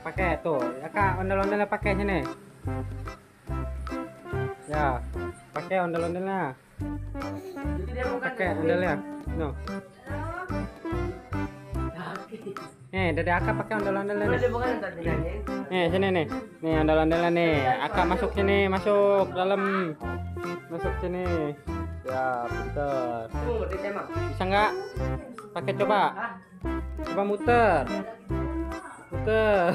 pakai tuh. Ya Kak, ondel-ondelnya pakai sini. Ya, pakai ondel-ondelnya. Pakai ondelnya. No. Dari Aka pakai ondel-ondelnya nih. Nih, sini nih. Nih ondel-ondelnya nih. Aka masuk sini, masuk dalam. Masuk sini. Ya, putar. Bisa nggak? Pakai coba. Coba muter. Muter.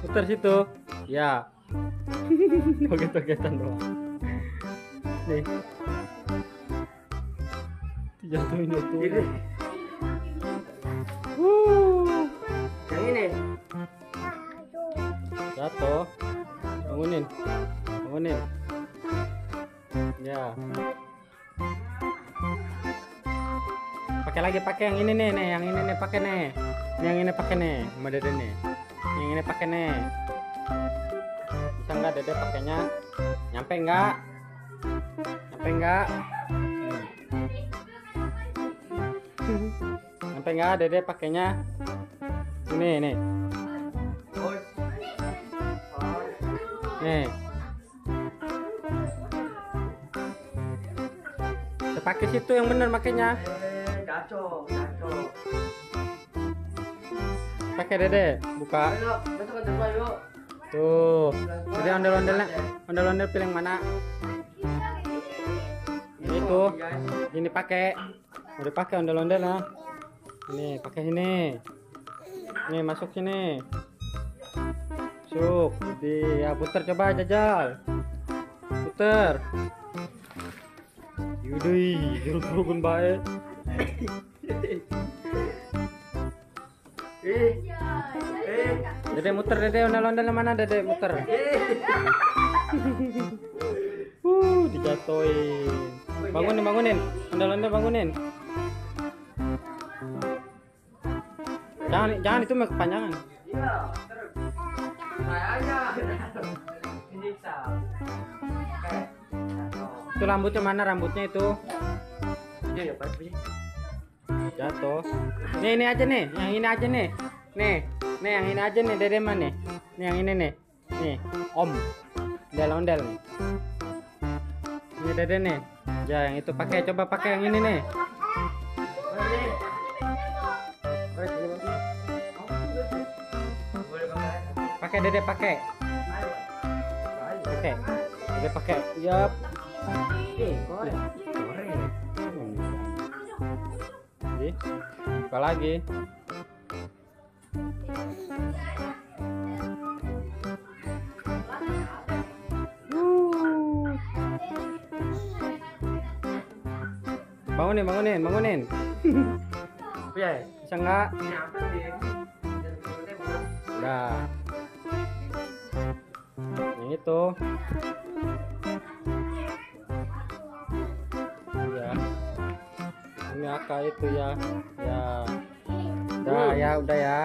Muter situ. Ya. Joget-jogetan doang. Nih. Jatuhin itu. Yang ini. Jatuh. Bangunin. Bangunin. Ya. Pakai lagi, pakai yang ini nih, yang ini nih pakai nih. Yang ini pakai nih, sama Dede nih. Yang ini pakai nih. Bisa nggak Dede pakainya? Nyampe nggak? Nyampe nggak? Nyampe nggak Dede pakainya? Ini nih. Nih. Pakai situ yang bener makainya. Pakai Dede, buka. Tuh. Jadi ondel-ondelnya, ondel-ondel pilih yang mana? Ini tuh. Ini pakai. Udah pakai ondel-ondelnya. Ini pakai sini. Nih masuk sini. Masuk. Ya putar coba jajal. Putar. Yudui, jeruk-jerukan baik. Dede muter, Dede ondel-ondel mana Dede muter. Dijatuhin. Bangunin, bangunin. Ondel-ondel bangunin. Jangan itu mah kepanjangan. Itu rambutnya mana rambutnya itu? Jatuh. Nih ini aja nih, yang ini aja nih. Nih yang ini aja nih Dede mana nih? Nih yang ini nih. Nih, Om. Ondel-ondel nih. Ini Dede nih. Ya yang itu pakai, coba pakai yang ini nih. Pakai Dede pakai. Oke. Dede pakai. Yap. Buka lagi. Bangunin, bangunin, bangunin. Bisa nggak? Udah. Yang itu. Ya. Ini Aka itu ya. Ya. Udah ya, udah ya.